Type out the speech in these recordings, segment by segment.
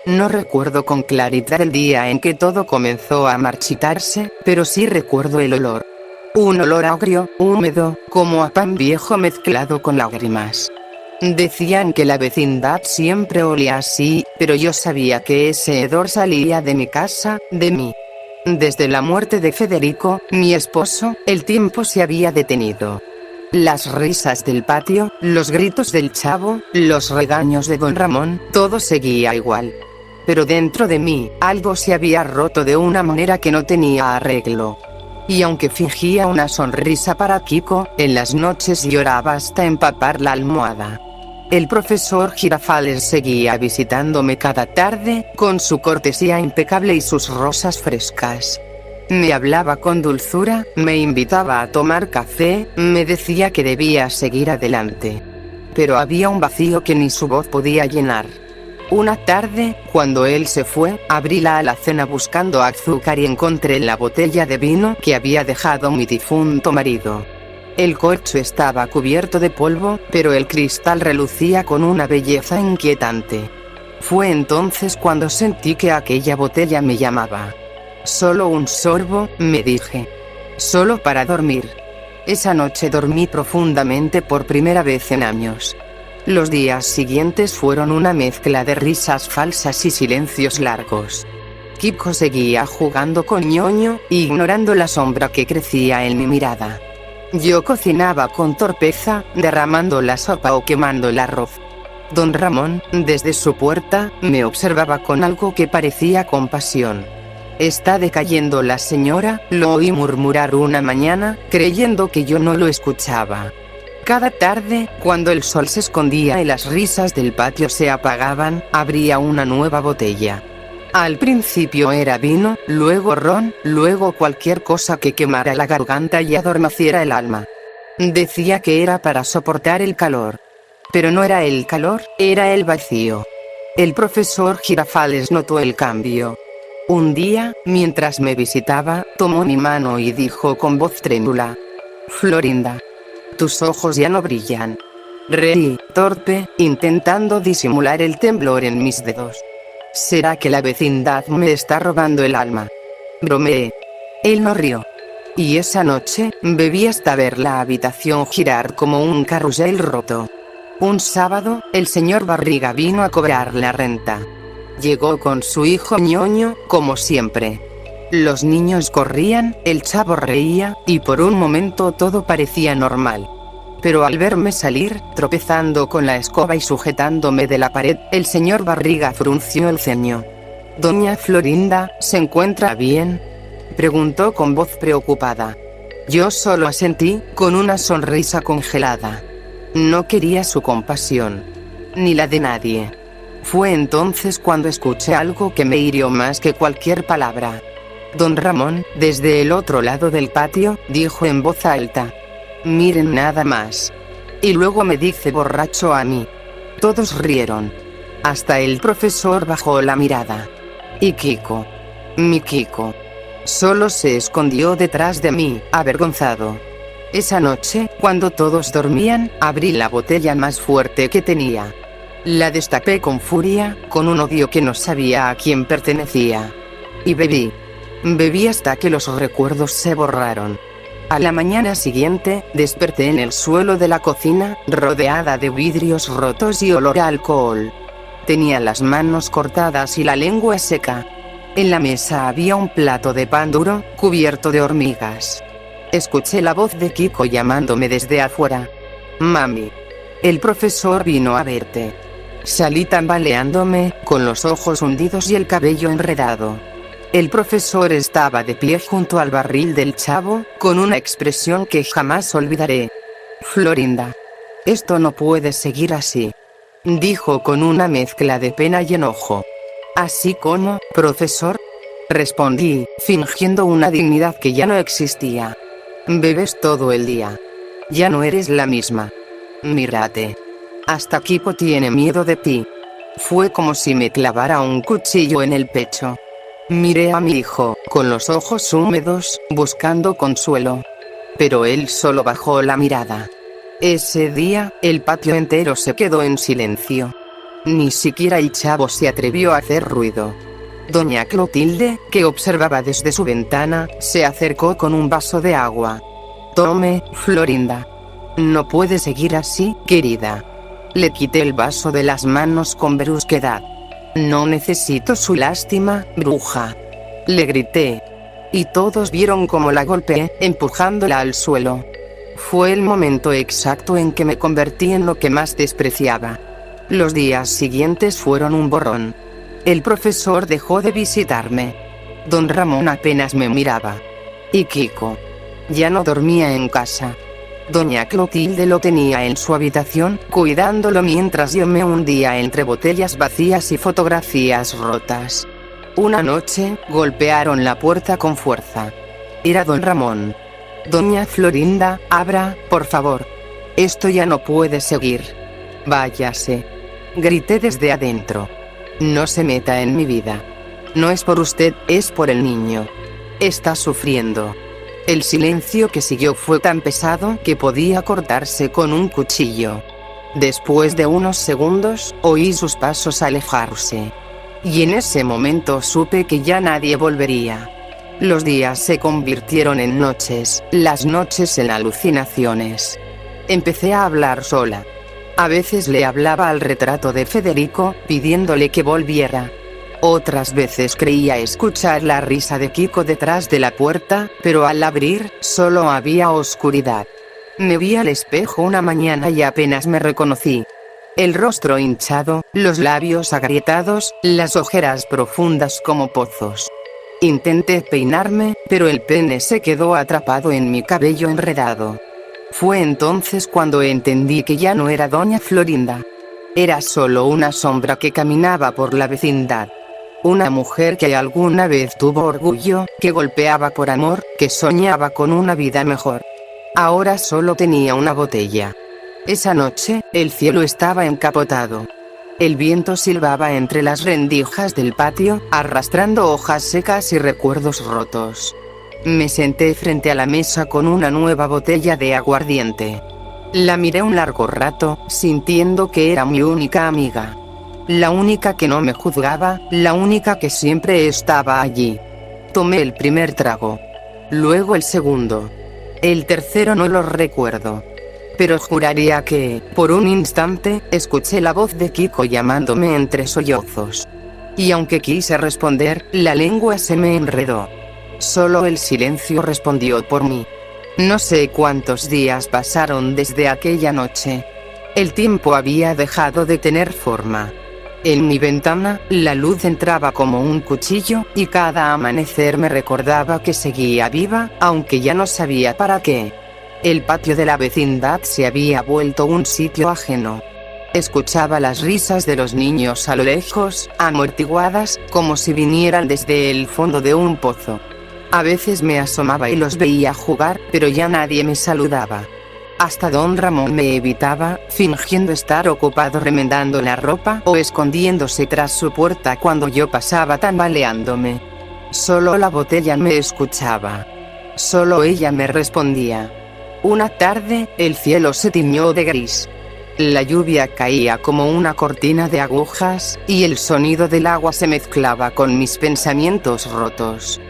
No recuerdo con claridad el día en que todo comenzó a marchitarse, pero sí recuerdo el olor. Un olor agrio, húmedo, como a pan viejo mezclado con lágrimas. Decían que la vecindad siempre olía así, pero yo sabía que ese hedor salía de mi casa, de mí. Desde la muerte de Federico, mi esposo, el tiempo se había detenido. Las risas del patio, los gritos del chavo, los regaños de don Ramón, todo seguía igual. Pero dentro de mí, algo se había roto de una manera que no tenía arreglo. Y aunque fingía una sonrisa para Kiko, en las noches lloraba hasta empapar la almohada. El profesor Girafales seguía visitándome cada tarde, con su cortesía impecable y sus rosas frescas. Me hablaba con dulzura, me invitaba a tomar café, me decía que debía seguir adelante. Pero había un vacío que ni su voz podía llenar. Una tarde, cuando él se fue, abrí la alacena buscando azúcar y encontré la botella de vino que había dejado mi difunto marido. El corcho estaba cubierto de polvo, pero el cristal relucía con una belleza inquietante. Fue entonces cuando sentí que aquella botella me llamaba. Solo un sorbo, me dije. Solo para dormir. Esa noche dormí profundamente por primera vez en años. Los días siguientes fueron una mezcla de risas falsas y silencios largos. Kiko seguía jugando con ñoño, ignorando la sombra que crecía en mi mirada. Yo cocinaba con torpeza, derramando la sopa o quemando el arroz. Don Ramón, desde su puerta, me observaba con algo que parecía compasión. «Está decayendo la señora», lo oí murmurar una mañana, creyendo que yo no lo escuchaba. Cada tarde, cuando el sol se escondía y las risas del patio se apagaban, abría una nueva botella. Al principio era vino, luego ron, luego cualquier cosa que quemara la garganta y adormeciera el alma. Decía que era para soportar el calor. Pero no era el calor, era el vacío. El profesor Girafales notó el cambio. Un día, mientras me visitaba, tomó mi mano y dijo con voz trémula: «Florinda, tus ojos ya no brillan». Reí, torpe, intentando disimular el temblor en mis dedos. «¿Será que la vecindad me está robando el alma?», bromeé. Él no rió. Y esa noche, bebí hasta ver la habitación girar como un carrusel roto. Un sábado, el señor Barriga vino a cobrar la renta. Llegó con su hijo ñoño, como siempre. Los niños corrían, el chavo reía, y por un momento todo parecía normal. Pero al verme salir, tropezando con la escoba y sujetándome de la pared, el señor Barriga frunció el ceño. «Doña Florinda, ¿se encuentra bien?», preguntó con voz preocupada. Yo solo asentí, con una sonrisa congelada. No quería su compasión. Ni la de nadie. Fue entonces cuando escuché algo que me hirió más que cualquier palabra. Don Ramón, desde el otro lado del patio, dijo en voz alta: «Miren nada más». Y luego me dice borracho a mí. Todos rieron. Hasta el profesor bajó la mirada. Y Kiko, mi Kiko, solo se escondió detrás de mí, avergonzado. Esa noche, cuando todos dormían, abrí la botella más fuerte que tenía. La destapé con furia, con un odio que no sabía a quién pertenecía. Y bebí. Bebí hasta que los recuerdos se borraron. A la mañana siguiente, desperté en el suelo de la cocina, rodeada de vidrios rotos y olor a alcohol. Tenía las manos cortadas y la lengua seca. En la mesa había un plato de pan duro, cubierto de hormigas. Escuché la voz de Kiko llamándome desde afuera. «Mami, el profesor vino a verte». Salí tambaleándome, con los ojos hundidos y el cabello enredado. El profesor estaba de pie junto al barril del chavo, con una expresión que jamás olvidaré. «Florinda, esto no puede seguir así», dijo con una mezcla de pena y enojo. «¿Así como, profesor?», respondí, fingiendo una dignidad que ya no existía. «Bebes todo el día. Ya no eres la misma. Mírate. Hasta Kiko tiene miedo de ti». Fue como si me clavara un cuchillo en el pecho. Miré a mi hijo, con los ojos húmedos, buscando consuelo. Pero él solo bajó la mirada. Ese día, el patio entero se quedó en silencio. Ni siquiera el chavo se atrevió a hacer ruido. Doña Clotilde, que observaba desde su ventana, se acercó con un vaso de agua. Tome, Florinda. No puede seguir así, querida. Le quité el vaso de las manos con brusquedad. No necesito su lástima, bruja. Le grité. Y todos vieron cómo la golpeé, empujándola al suelo. Fue el momento exacto en que me convertí en lo que más despreciaba. Los días siguientes fueron un borrón. El profesor dejó de visitarme. Don Ramón apenas me miraba. Y Kiko ya no dormía en casa. Doña Clotilde lo tenía en su habitación, cuidándolo mientras yo me hundía entre botellas vacías y fotografías rotas. Una noche, golpearon la puerta con fuerza. Era don Ramón. Doña Florinda, abra, por favor. Esto ya no puede seguir. Váyase. Grité desde adentro. No se meta en mi vida. No es por usted, es por el niño. Está sufriendo. El silencio que siguió fue tan pesado que podía cortarse con un cuchillo. Después de unos segundos, oí sus pasos alejarse. Y en ese momento supe que ya nadie volvería. Los días se convirtieron en noches, las noches en alucinaciones. Empecé a hablar sola. A veces le hablaba al retrato de Federico, pidiéndole que volviera. Otras veces creía escuchar la risa de Kiko detrás de la puerta, pero al abrir, solo había oscuridad. Me vi al espejo una mañana y apenas me reconocí. El rostro hinchado, los labios agrietados, las ojeras profundas como pozos. Intenté peinarme, pero el pene se quedó atrapado en mi cabello enredado. Fue entonces cuando entendí que ya no era doña Florinda. Era solo una sombra que caminaba por la vecindad. Una mujer que alguna vez tuvo orgullo, que golpeaba por amor, que soñaba con una vida mejor. Ahora solo tenía una botella. Esa noche, el cielo estaba encapotado. El viento silbaba entre las rendijas del patio, arrastrando hojas secas y recuerdos rotos. Me senté frente a la mesa con una nueva botella de aguardiente. La miré un largo rato, sintiendo que era mi única amiga. La única que no me juzgaba, la única que siempre estaba allí. Tomé el primer trago. Luego el segundo. El tercero no lo recuerdo. Pero juraría que, por un instante, escuché la voz de Kiko llamándome entre sollozos. Y aunque quise responder, la lengua se me enredó. Solo el silencio respondió por mí. No sé cuántos días pasaron desde aquella noche. El tiempo había dejado de tener forma. En mi ventana, la luz entraba como un cuchillo, y cada amanecer me recordaba que seguía viva, aunque ya no sabía para qué. El patio de la vecindad se había vuelto un sitio ajeno. Escuchaba las risas de los niños a lo lejos, amortiguadas, como si vinieran desde el fondo de un pozo. A veces me asomaba y los veía jugar, pero ya nadie me saludaba. Hasta don Ramón me evitaba, fingiendo estar ocupado remendando la ropa o escondiéndose tras su puerta cuando yo pasaba tambaleándome. Solo la botella me escuchaba. Solo ella me respondía. Una tarde, el cielo se tiñó de gris. La lluvia caía como una cortina de agujas, y el sonido del agua se mezclaba con mis pensamientos rotos.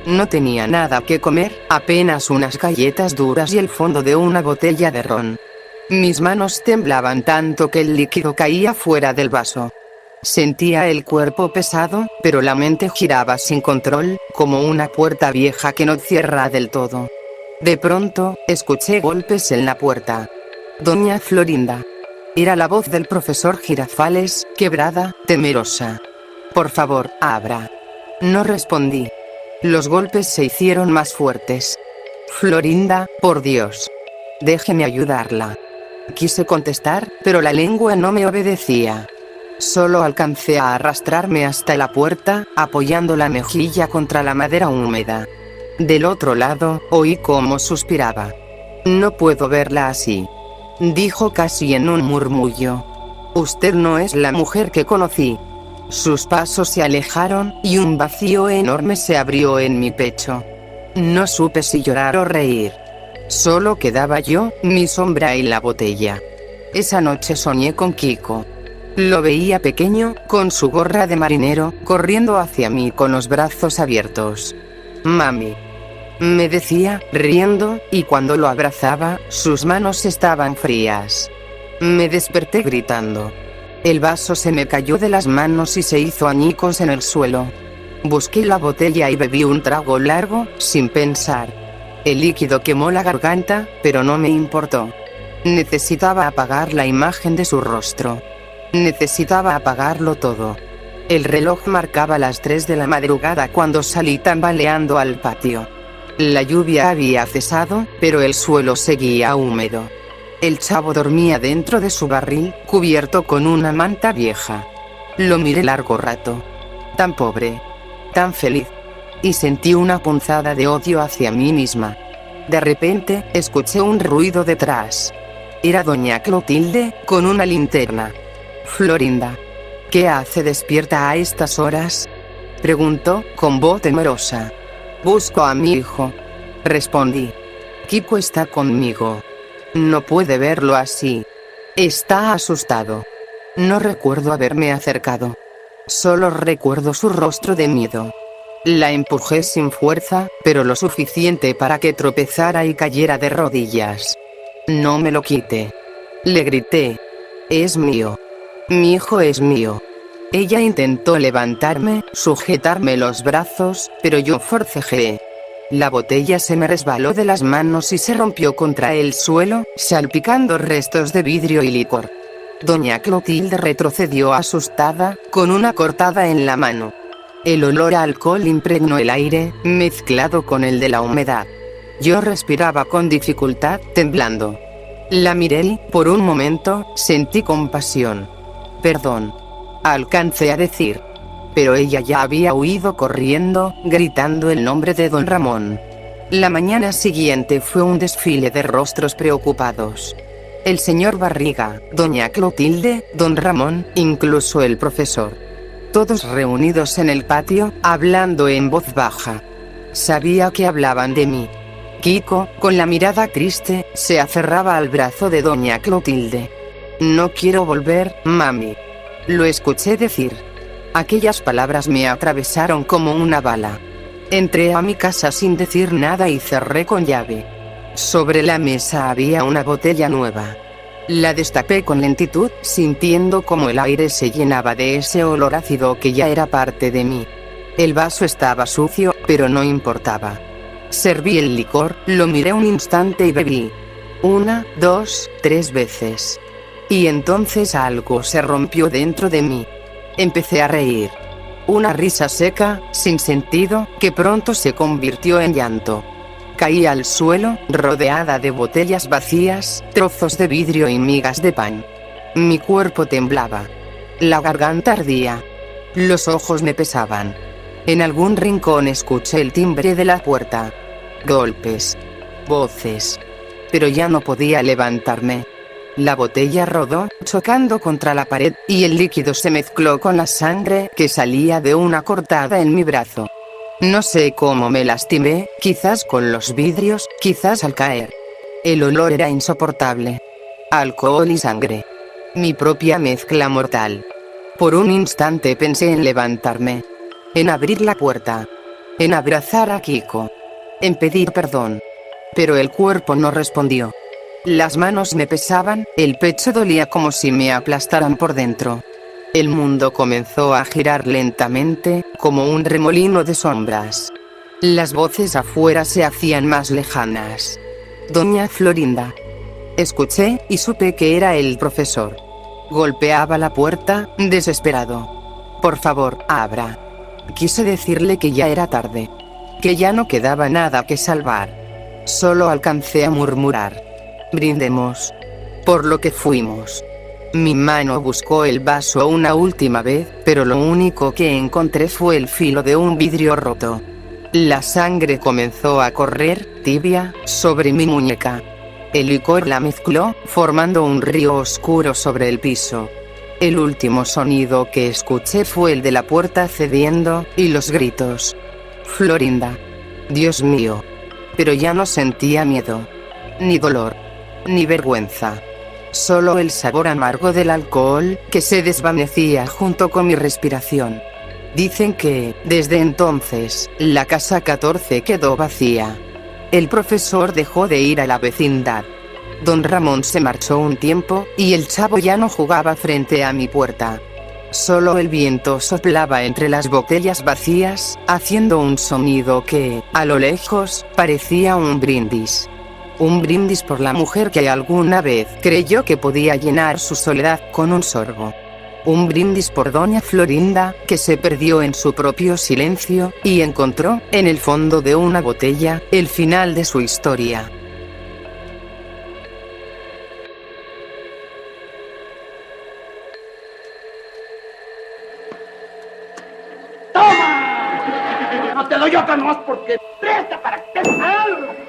No tenía nada que comer, apenas unas galletas duras y el fondo de una botella de ron. Mis manos temblaban tanto que el líquido caía fuera del vaso. Sentía el cuerpo pesado, pero la mente giraba sin control, como una puerta vieja que no cierra del todo. De pronto, escuché golpes en la puerta. Doña Florinda. Era la voz del profesor Girafales, quebrada, temerosa. Por favor, abra. No respondí. Los golpes se hicieron más fuertes. Florinda, por Dios. Déjeme ayudarla. Quise contestar, pero la lengua no me obedecía. Solo alcancé a arrastrarme hasta la puerta, apoyando la mejilla contra la madera húmeda. Del otro lado, oí cómo suspiraba. No puedo verla así. Dijo casi en un murmullo. Usted no es la mujer que conocí. Sus pasos se alejaron, y un vacío enorme se abrió en mi pecho. No supe si llorar o reír. Solo quedaba yo, mi sombra y la botella. Esa noche soñé con Kiko. Lo veía pequeño, con su gorra de marinero, corriendo hacia mí con los brazos abiertos. «Mami», me decía, riendo, y cuando lo abrazaba, sus manos estaban frías. Me desperté gritando. El vaso se me cayó de las manos y se hizo añicos en el suelo. Busqué la botella y bebí un trago largo, sin pensar. El líquido quemó la garganta, pero no me importó. Necesitaba apagar la imagen de su rostro. Necesitaba apagarlo todo. El reloj marcaba las 3 de la madrugada cuando salí tambaleando al patio. La lluvia había cesado, pero el suelo seguía húmedo. El chavo dormía dentro de su barril, cubierto con una manta vieja. Lo miré largo rato. Tan pobre. Tan feliz. Y sentí una punzada de odio hacia mí misma. De repente, escuché un ruido detrás. Era doña Clotilde, con una linterna. «Florinda, ¿qué hace despierta a estas horas?», preguntó, con voz temerosa. «Busco a mi hijo», respondí. «Kiko está conmigo». No puede verlo así. Está asustado. No recuerdo haberme acercado. Solo recuerdo su rostro de miedo. La empujé sin fuerza, pero lo suficiente para que tropezara y cayera de rodillas. «No me lo quite», le grité. «Es mío. Mi hijo es mío». Ella intentó levantarme, sujetarme los brazos, pero yo forcejeé. La botella se me resbaló de las manos y se rompió contra el suelo, salpicando restos de vidrio y licor. Doña Clotilde retrocedió asustada, con una cortada en la mano. El olor a alcohol impregnó el aire, mezclado con el de la humedad. Yo respiraba con dificultad, temblando. La miré y, por un momento, sentí compasión. «Perdón», alcancé a decir. Pero ella ya había huido corriendo, gritando el nombre de don Ramón. La mañana siguiente fue un desfile de rostros preocupados. El señor Barriga, doña Clotilde, don Ramón, incluso el profesor. Todos reunidos en el patio, hablando en voz baja. Sabía que hablaban de mí. Kiko, con la mirada triste, se aferraba al brazo de doña Clotilde. «No quiero volver, mami», lo escuché decir. Aquellas palabras me atravesaron como una bala. Entré a mi casa sin decir nada y cerré con llave. Sobre la mesa había una botella nueva. La destapé con lentitud, sintiendo como el aire se llenaba de ese olor ácido que ya era parte de mí. El vaso estaba sucio, pero no importaba. Serví el licor, lo miré un instante y bebí. 1, 2, 3 veces. Y entonces algo se rompió dentro de mí. Empecé a reír. Una risa seca, sin sentido, que pronto se convirtió en llanto. Caí al suelo, rodeada de botellas vacías, trozos de vidrio y migas de pan. Mi cuerpo temblaba. La garganta ardía. Los ojos me pesaban. En algún rincón escuché el timbre de la puerta. Golpes. Voces. Pero ya no podía levantarme. La botella rodó, chocando contra la pared, y el líquido se mezcló con la sangre que salía de una cortada en mi brazo. No sé cómo me lastimé, quizás con los vidrios, quizás al caer. El olor era insoportable. Alcohol y sangre. Mi propia mezcla mortal. Por un instante pensé en levantarme. En abrir la puerta. En abrazar a Kiko. En pedir perdón. Pero el cuerpo no respondió. Las manos me pesaban, el pecho dolía como si me aplastaran por dentro. El mundo comenzó a girar lentamente, como un remolino de sombras. Las voces afuera se hacían más lejanas. «Doña Florinda». Escuché, y supe que era el profesor. Golpeaba la puerta, desesperado. «Por favor, abra». Quise decirle que ya era tarde. Que ya no quedaba nada que salvar. Solo alcancé a murmurar: «Brindemos por lo que fuimos». Mi mano buscó el vaso una última vez, pero lo único que encontré fue el filo de un vidrio roto. La sangre comenzó a correr, tibia, sobre mi muñeca. El licor la mezcló, formando un río oscuro sobre el piso. El último sonido que escuché fue el de la puerta cediendo, y los gritos. «Florinda». Dios mío. Pero ya no sentía miedo. Ni dolor. Ni vergüenza. solo el sabor amargo del alcohol, que se desvanecía junto con mi respiración. Dicen que, desde entonces, la casa 14 quedó vacía. El profesor dejó de ir a la vecindad. Don Ramón se marchó un tiempo, y el chavo ya no jugaba frente a mi puerta. Solo el viento soplaba entre las botellas vacías, haciendo un sonido que, a lo lejos, parecía un brindis. Un brindis por la mujer que alguna vez creyó que podía llenar su soledad con un sorbo. Un brindis por doña Florinda, que se perdió en su propio silencio, y encontró, en el fondo de una botella, el final de su historia. ¡Toma! No te doy otra más porque presta para que te salga.